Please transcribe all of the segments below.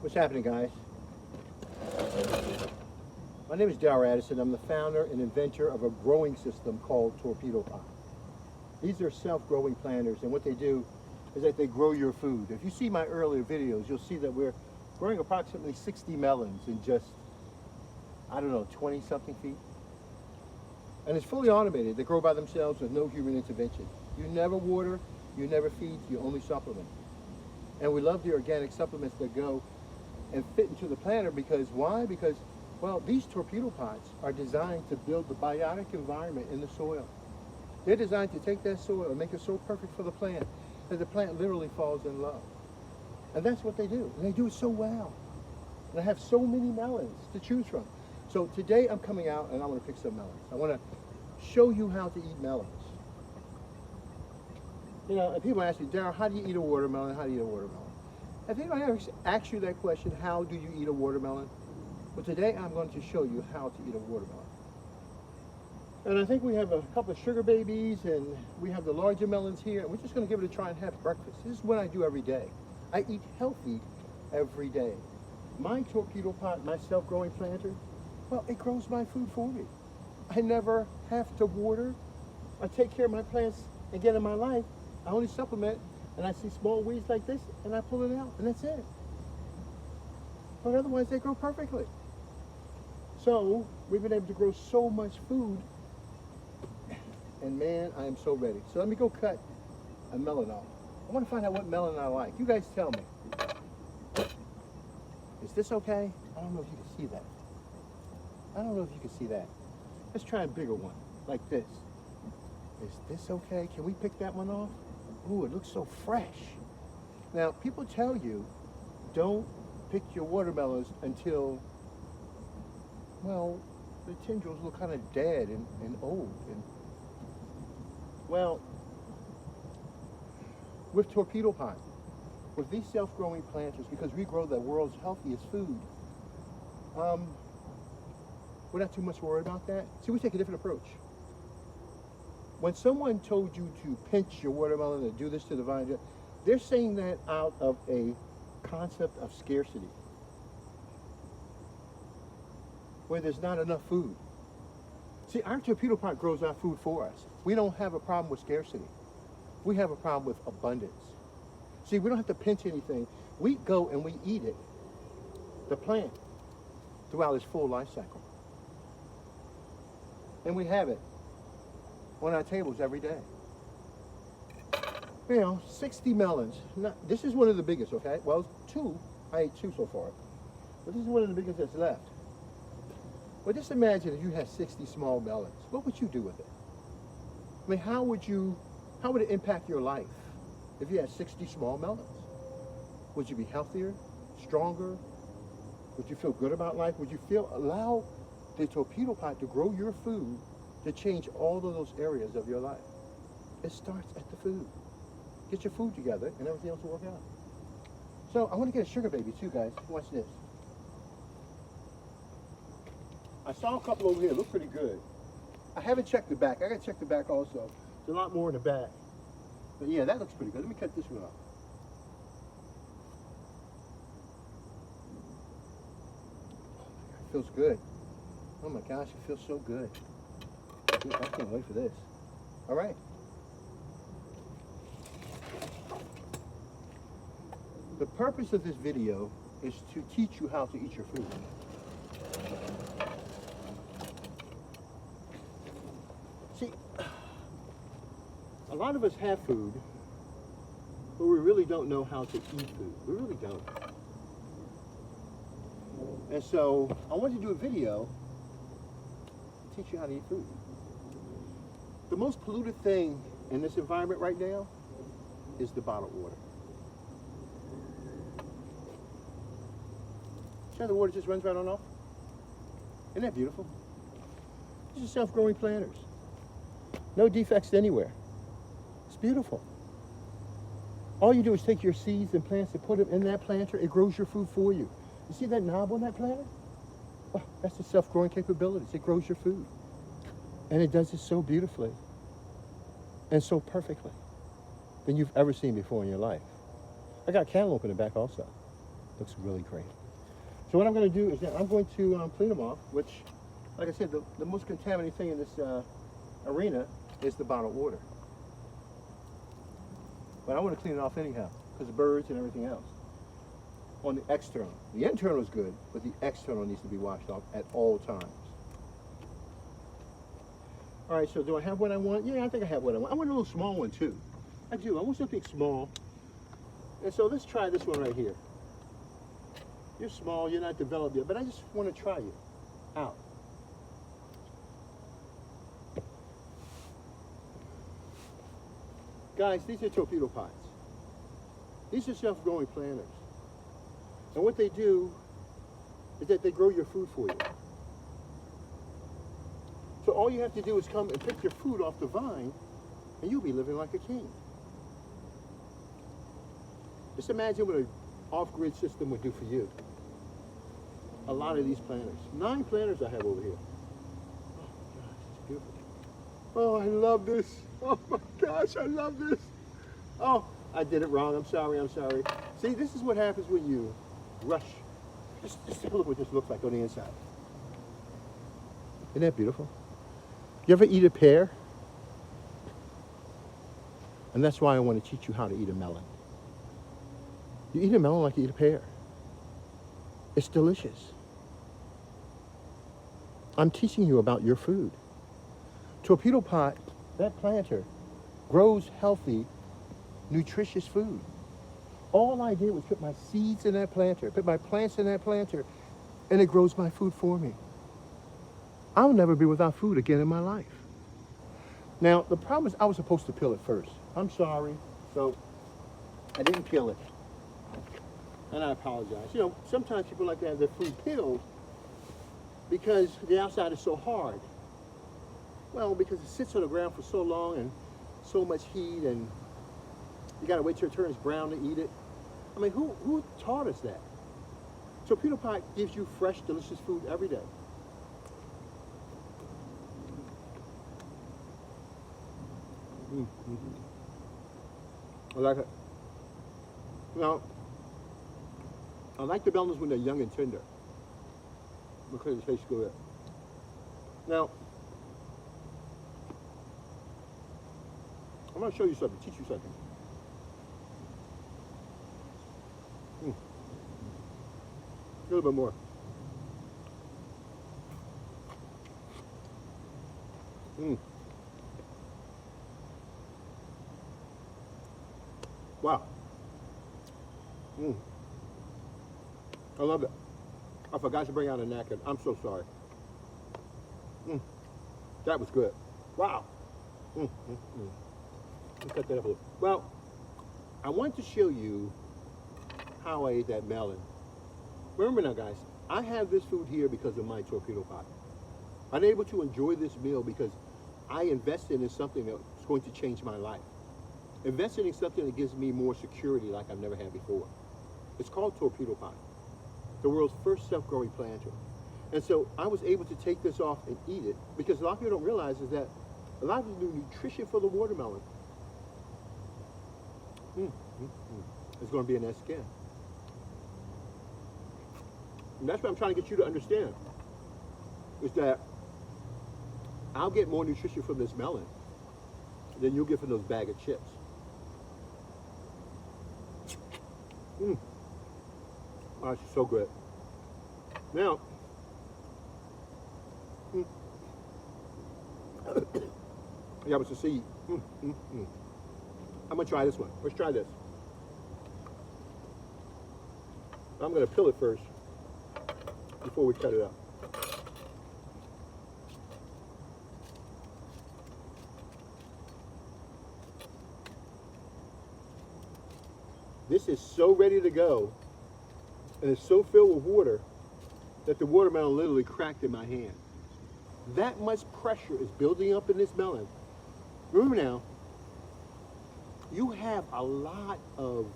What's happening, guys? My name is Darrell Addison. I'm the founder and inventor of a growing system called Torpedopot. These are self-growing planters, and what they do is that they grow your food. If you see my earlier videos, you'll see that we're growing approximately 60 melons in just, I don't know, 20-something feet. And it's fully automated. They grow by themselves with no human intervention. You never water, you never feed, you only supplement. And we love the organic supplements that go and fit into the planter because why? Because, well, these torpedopots are designed to build the biotic environment in the soil. They're designed to take that soil and make it so perfect for the plant that the plant literally falls in love. And that's what they do. And they do it so well. And I have so many melons to choose from. So today I'm coming out and I want to pick some melons. I want to show you how to eat melons. You know, and people ask me, Darrell, how do you eat a watermelon? How do you eat a watermelon? If anybody ever asks you that question, how do you eat a watermelon? Well, today I'm going to show you how to eat a watermelon. And I think we have a couple of sugar babies and we have the larger melons here. And we're just going to give it a try and have breakfast. This is what I do every day. I eat healthy every day. My Torpedopot, my self-growing planter, well, it grows my food for me. I never have to water. I take care of my plants again in my life. I only supplement, and I see small weeds like this, and I pull it out, and that's it. But otherwise, they grow perfectly. So, we've been able to grow so much food, and man, I am so ready. So let me go cut a melon off. I want to find out what melon I like. You guys tell me. Is this okay? I don't know if you can see that. I don't know if you can see that. Let's try a bigger one, like this. Is this okay? Can we pick that one off? Ooh, it looks so fresh. Now, people tell you, don't pick your watermelons until, well, the tendrils look kind of dead and old. And, well, with Torpedopot, with these self-growing planters, because we grow the world's healthiest food, we're not too much worried about that. See, we take a different approach. When someone told you to pinch your watermelon and do this to the vine, they're saying that out of a concept of scarcity, where there's not enough food. See, our Torpedopot grows our food for us. We don't have a problem with scarcity. We have a problem with abundance. See, we don't have to pinch anything. We go and we eat it, the plant, throughout its full life cycle. And we have it on our tables every day. You know, 60 melons. Now, this is one of the biggest, okay? Well, two. I ate two so far. But this is one of the biggest that's left. Well, just imagine if you had 60 small melons. What would you do with it? I mean, how would it impact your life if you had 60 small melons? Would you be healthier, stronger? Would you feel good about life? Would you allow the Torpedopot to grow your food to change all of those areas of your life? It starts at the food. Get your food together and everything else will work out. So I want to get a sugar baby too, guys. Watch this. I saw a couple over here, look pretty good. I haven't checked the back. I gotta check the back also. There's a lot more in the back. But yeah, that looks pretty good. Let me cut this one off. It feels good. Oh my gosh, it feels so good. Dude, I can't wait for this. All right. The purpose of this video is to teach you how to eat your food. See, a lot of us have food, but we really don't know how to eat food. We really don't. And so I want to do a video to teach you how to eat food. The most polluted thing in this environment right now is the bottled water. See how the water just runs right on off? Isn't that beautiful? These are self-growing planters. No defects anywhere. It's beautiful. All you do is take your seeds and plants and put them in that planter. It grows your food for you. You see that knob on that planter? Oh, that's the self-growing capabilities. It grows your food. And it does it so beautifully and so perfectly than you've ever seen before in your life. I got a cantaloupe in the back also. Looks really great. So what I'm going to do is that I'm going to clean them off, which, like I said, the most contaminating thing in this arena is the bottled water. But I want to clean it off anyhow, because of birds and everything else. On the external. The internal is good, but the external needs to be washed off at all times. All right, so do I have what I want? Yeah, I think I have what I want. I want a little small one too. I do. I want something small. And so let's try this one right here. You're small, you're not developed yet, but I just want to try you out. Guys, these are torpedopots. These are self-growing planters. And what they do is that they grow your food for you. So all you have to do is come and pick your food off the vine, and you'll be living like a king. Just imagine what an off-grid system would do for you. A lot of these planters. 9 planters I have over here. Oh my gosh, it's beautiful. Oh, I love this. Oh my gosh, I love this. Oh, I did it wrong. I'm sorry, I'm sorry. See, this is what happens when you rush. Just take a look what this looks like on the inside. Isn't that beautiful? You ever eat a pear? And that's why I want to teach you how to eat a melon. You eat a melon like you eat a pear. It's delicious. I'm teaching you about your food. Torpedopot, that planter, grows healthy, nutritious food. All I did was put my seeds in that planter, put my plants in that planter, and it grows my food for me. I'll never be without food again in my life. Now, the problem is I was supposed to peel it first. I'm sorry, so I didn't peel it. And I apologize. You know, sometimes people like to have their food peeled because the outside is so hard. Well, because it sits on the ground for so long and so much heat, and you gotta wait till it turns brown to eat it. I mean, who taught us that? Torpedopot gives you fresh, delicious food every day. I like it. Now, I like the melons when they're young and tender because it tastes good. Now, I'm going to show you something, teach you something. A little bit more. Wow. I love it. I forgot to bring out a napkin. I'm so sorry. That was good. Wow. Let's cut that up a little. Well, I want to show you how I ate that melon. Remember now, guys, I have this food here because of my Torpedopot. I'm able to enjoy this meal because I invested in something that's going to change my life. Invested in something that gives me more security like I've never had before. It's called Torpedopot, the world's first self-growing planter. And so I was able to take this off and eat it because a lot of people don't realize is that a lot of the nutrition for the watermelon is going to be in that skin. And that's what I'm trying to get you to understand, is that I'll get more nutrition from this melon than you'll get from those bag of chips. Oh, it's so good. Now, yeah, but to see, I'm gonna try this one. Let's try this. I'm gonna peel it first before we cut it up. This is so ready to go, and it's so filled with water that the watermelon literally cracked in my hand. That much pressure is building up in this melon. Remember now, you have a lot of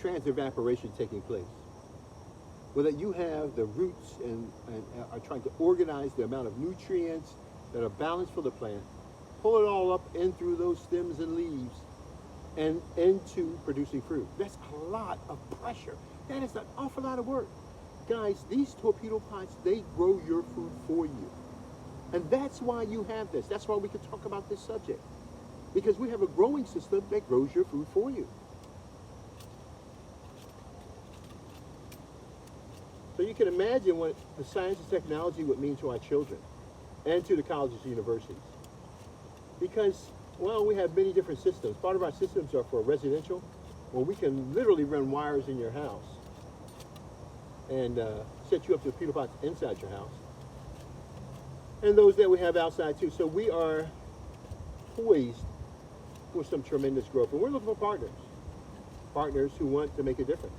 transevaporation taking place. Whether you have the roots and are trying to organize the amount of nutrients that are balanced for the plant, pull it all up in through those stems and leaves and into producing fruit. That's a lot of pressure. That is an awful lot of work. Guys, these torpedo pots, they grow your food for you. And that's why you have this. That's why we can talk about this subject. Because we have a growing system that grows your food for you. So you can imagine what the science and technology would mean to our children and to the colleges and universities. Because, well, we have many different systems. Part of our systems are for residential, where we can literally run wires in your house and set you up to torpedo pots inside your house. And those that we have outside too. So we are poised for some tremendous growth. And we're looking for partners. Partners who want to make a difference.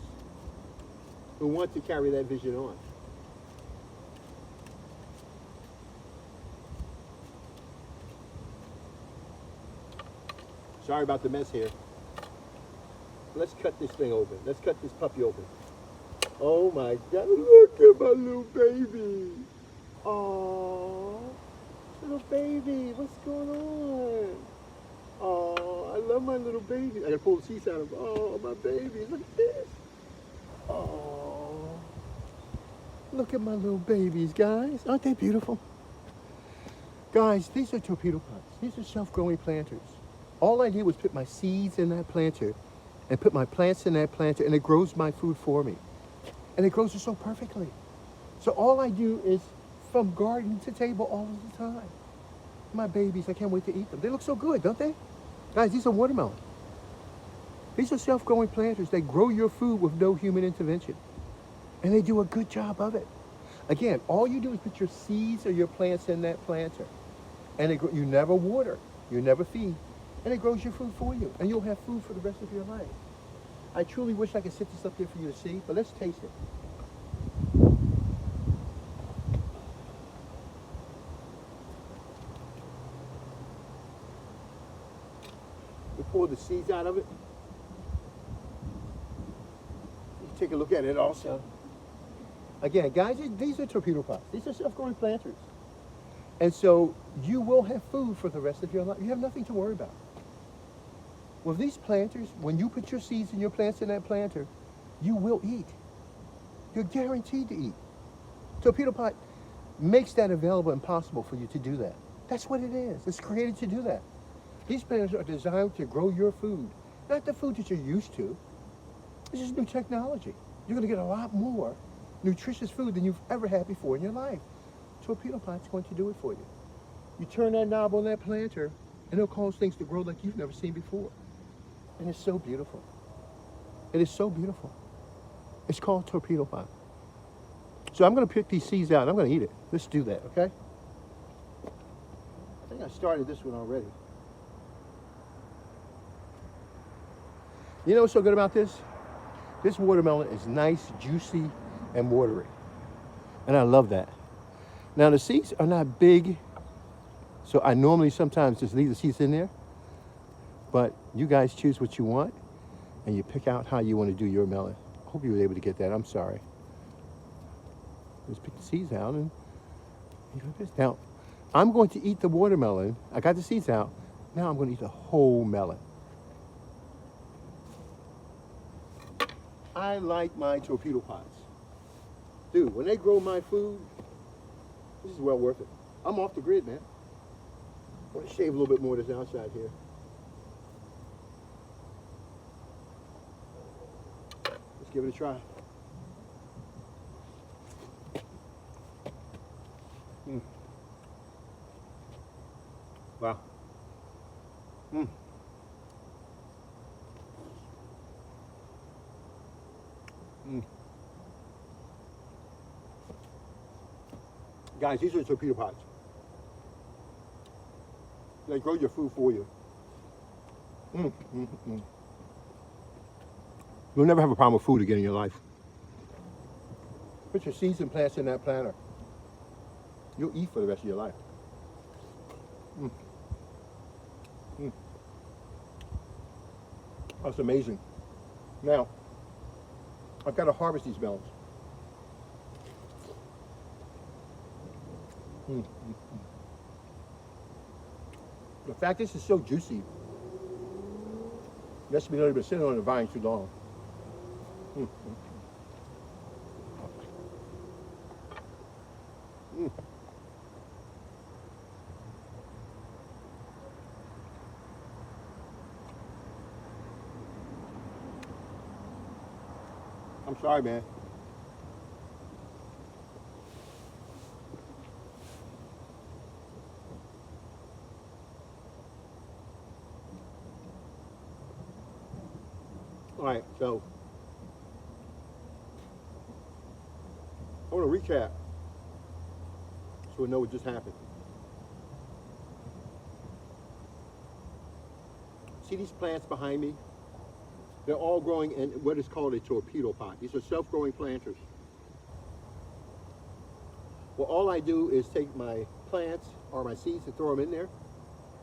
Who want to carry that vision on. Sorry about the mess here. Let's cut this thing open. Let's cut this puppy open. Oh my God, look at my little baby. Oh, little baby, what's going on? Oh, I love my little baby. I gotta pull the teeth out of him. Oh, my baby, look at this. Oh, look at my little babies, guys. Aren't they beautiful? Guys, these are torpedo pots. These are self-growing planters. All I did was put my seeds in that planter and put my plants in that planter, and it grows my food for me. And it grows it so perfectly. So all I do is from garden to table all of the time. My babies, I can't wait to eat them. They look so good, don't they? Guys, these are watermelon. These are self-growing planters. They grow your food with no human intervention. And they do a good job of it. Again, all you do is put your seeds or your plants in that planter. And you never water, you never feed. And it grows your food for you. And you'll have food for the rest of your life. I truly wish I could sit this up here for you to see, but let's taste it. We pour the seeds out of it. You can take a look at it also. Again, guys, these are torpedo pots. These are self-growing planters. And so you will have food for the rest of your life. You have nothing to worry about. With these planters, when you put your seeds and your plants in that planter, you will eat. You're guaranteed to eat. Torpedo pot makes that available and possible for you to do that. That's what it is. It's created to do that. These planters are designed to grow your food, not the food that you're used to. This is new technology. You're going to get a lot more nutritious food than you've ever had before in your life. Torpedo pot's going to do it for you. You turn that knob on that planter, and it'll cause things to grow like you've never seen before. And it's so beautiful. It is so beautiful. It's called torpedo pot. So I'm going to pick these seeds out. I'm going to eat it. Let's do that, okay? I think I started this one already. You know what's so good about this? This watermelon is nice, juicy, and watery. And I love that. Now the seeds are not big, so I normally sometimes just leave the seeds in there. But you guys choose what you want, and you pick out how you want to do your melon. I hope you were able to get that. I'm sorry. Just pick the seeds out and now I'm going to eat the watermelon. I got the seeds out. Now I'm going to eat the whole melon. I like my torpedo pots. Dude, when they grow my food, this is well worth it. I'm off the grid, man. I want to shave a little bit more of this outside here. Let's give it a try. Wow. Guys, these are the torpedo pots. They grow your food for you. You'll never have a problem with food again in your life. Put your seeds and plants in that planter. You'll eat for the rest of your life. That's amazing. Now, I've got to harvest these melons. The fact this is so juicy lets me know they've been sitting on the vine too long. Mm. Mm. I'm sorry, man. All right, so I want to recap so we know what just happened. See these plants behind me? They're all growing in what is called a torpedopot. These are self-growing planters. Well, all I do is take my plants or my seeds and throw them in there.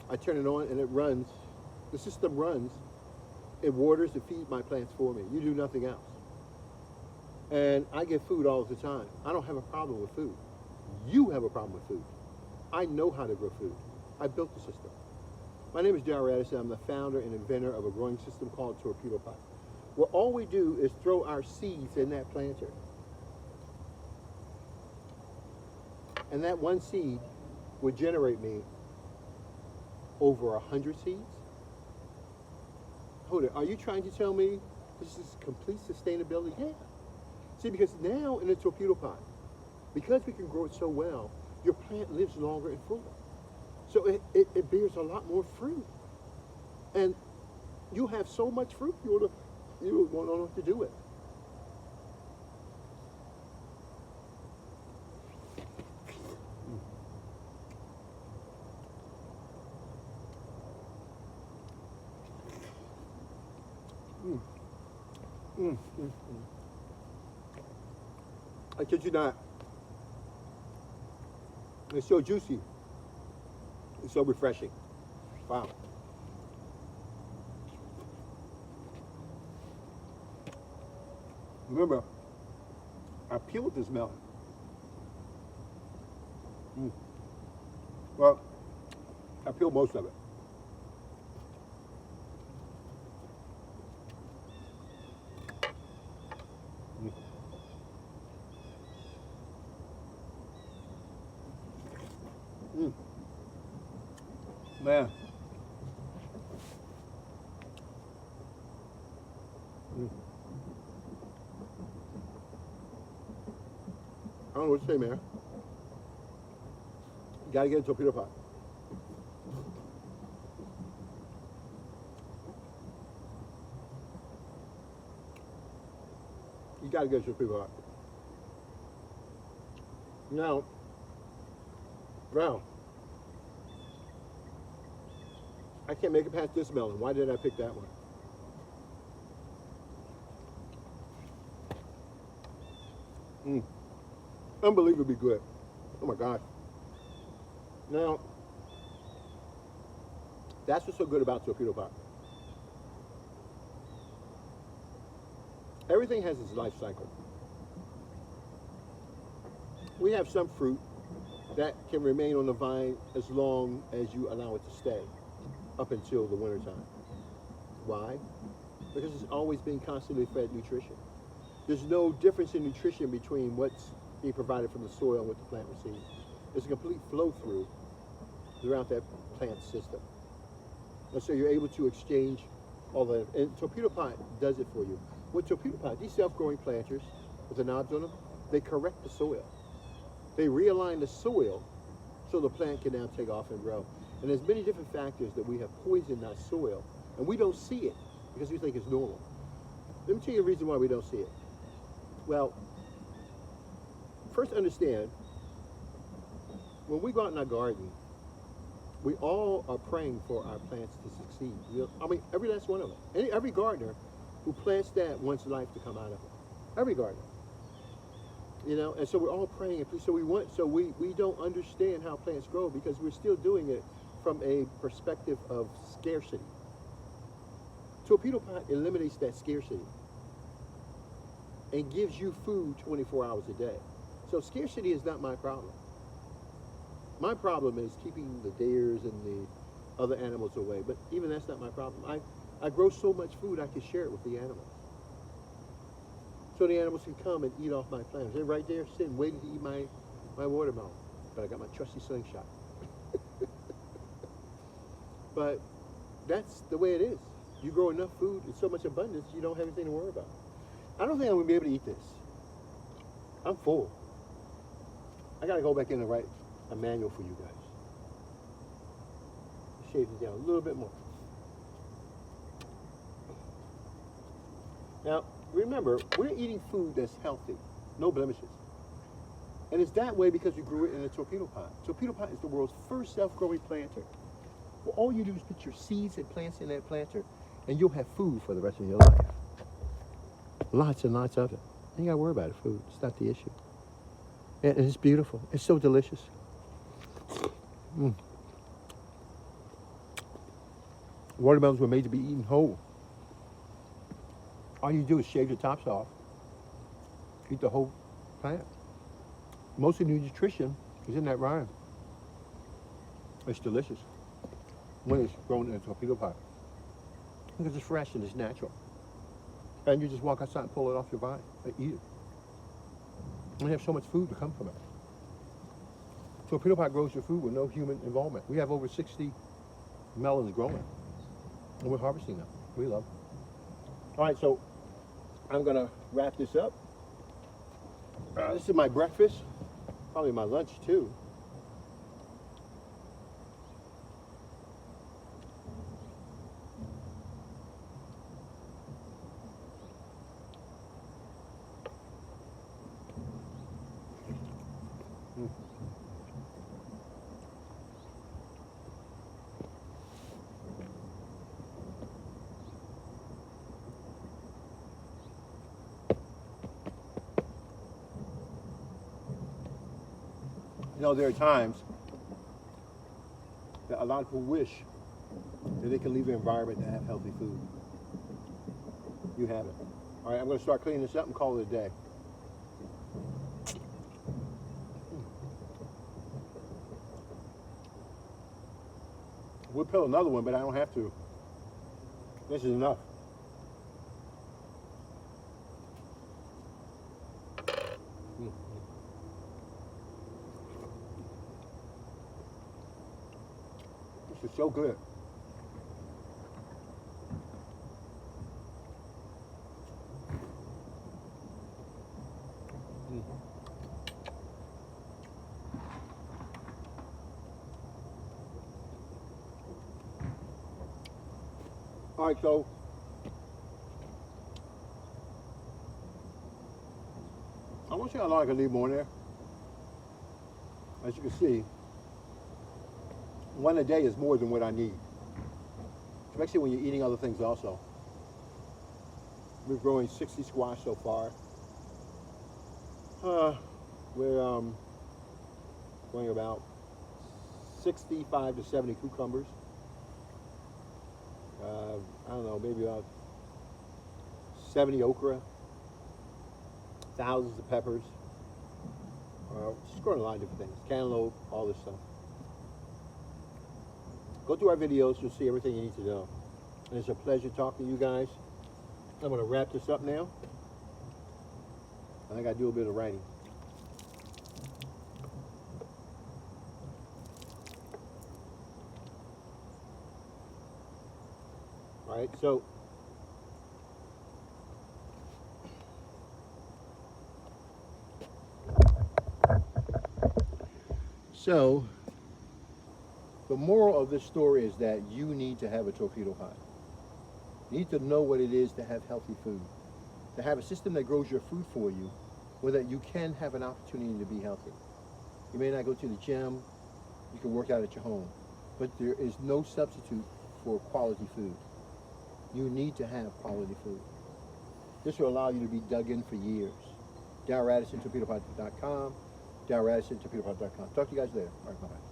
I turn it on and it runs. The system runs. It waters and feeds my plants for me. You do nothing else. And I get food all the time. I don't have a problem with food. You have a problem with food. I know how to grow food. I built the system. My name is Darrell Addison. I'm the founder and inventor of a growing system called Torpedopot. Well, all we do is throw our seeds in that planter. And that one seed would generate me over 100 seeds. Hold it, are you trying to tell me this is complete sustainability? Yeah. See, because now in the Torpedopot, because we can grow it so well, your plant lives longer and fuller. So it bears a lot more fruit. And you have so much fruit, you won't know what to do with it. I kid you not. It's so juicy. It's so refreshing. Wow. Remember, I peeled this melon. Well, I peeled most of it. Man. I don't know what to say, man. You gotta get into a Torpedopot. You gotta get into a Torpedopot. Now, I can't make it past this melon. Why did I pick that one? Unbelievably good. Oh my God. Now, that's what's so good about Torpedopot. Everything has its life cycle. We have some fruit that can remain on the vine as long as you allow it to stay, up until the winter time. Why? Because it's always being constantly fed nutrition. There's no difference in nutrition between what's being provided from the soil and what the plant receives. There's a complete flow through throughout that plant system. And so you're able to exchange all that. And Torpedopot does it for you. With Torpedopot, these self-growing planters with the knobs on them, they correct the soil. They realign the soil so the plant can now take off and grow. And there's many different factors that we have poisoned our soil, and we don't see it because we think it's normal. Let me tell you the reason why we don't see it. Well, first understand, when we go out in our garden, we all are praying for our plants to succeed. I mean, every last one of them. Every gardener who plants that wants life to come out of it. Every gardener. You know, and so we're all praying. So we don't understand how plants grow because we're still doing it from a perspective of scarcity. Torpedopot eliminates that scarcity and gives you food 24 hours a day. So scarcity is not my problem. My problem is keeping the deers and other animals away. But even that's not my problem. I grow so much food I can share it with the animals. So the animals can come and eat off my plants. They're right there sitting, waiting to eat my watermelon. But I got my trusty slingshot. But that's the way it is. You grow enough food in so much abundance, you don't have anything to worry about. I don't think I'm going to be able to eat this. I'm full. I got to go back in and write a manual for you guys. Shave it down a little bit more. Now, remember, we're eating food that's healthy, no blemishes. And it's that way because we grew it in a torpedo pot. Torpedo pot is the world's first self-growing planter. Well, all you do is put your seeds and plants in that planter, and you'll have food for the rest of your life. Lots and lots of it. You ain't got to worry about it, food. It's not the issue. And it's beautiful. It's so delicious. Watermelons were made to be eaten whole. All you do is shave the tops off, eat the whole plant. Most of the nutrition is in that rind. It's delicious when it's grown in a torpedo pot. Because it's fresh and it's natural. And you just walk outside and pull it off your vine and eat it. And you have so much food to come from it. Torpedo pot grows your food with no human involvement. We have over 60 melons growing. And we're harvesting them. We love them. All right, so I'm going to wrap this up. This is my breakfast. Probably my lunch, too. You know, there are times that a lot of people wish that they can leave their environment to have healthy food. You have it. All right, I'm going to start cleaning this up and call it a day. We'll peel another one, but I don't have to. This is enough. This is so good. All right, so I want to see how long I can leave more in there. As you can see, one a day is more than what I need, especially when you're eating other things also. We're growing 60 squash so far. We're growing about 65 to 70 cucumbers. I don't know, maybe about 70 okra, thousands of peppers. Just growing a lot of different things. Cantaloupe, all this stuff. Go through our videos, you'll see everything you need to know. And it's a pleasure talking to you guys. I'm going to wrap this up now. I got to do a bit of writing. All right, so the moral of this story is that you need to have a torpedo pot. You need to know what it is to have healthy food, to have a system that grows your food for you, so that you can have an opportunity to be healthy. You may not go to the gym, you can work out at your home, but there is no substitute for quality food. You need to have quality food. This will allow you to be dug in for years. Darryl Radisson, Torpedopot.com, Darryl Radisson, Torpedopot.com. Talk to you guys later. All right, bye-bye.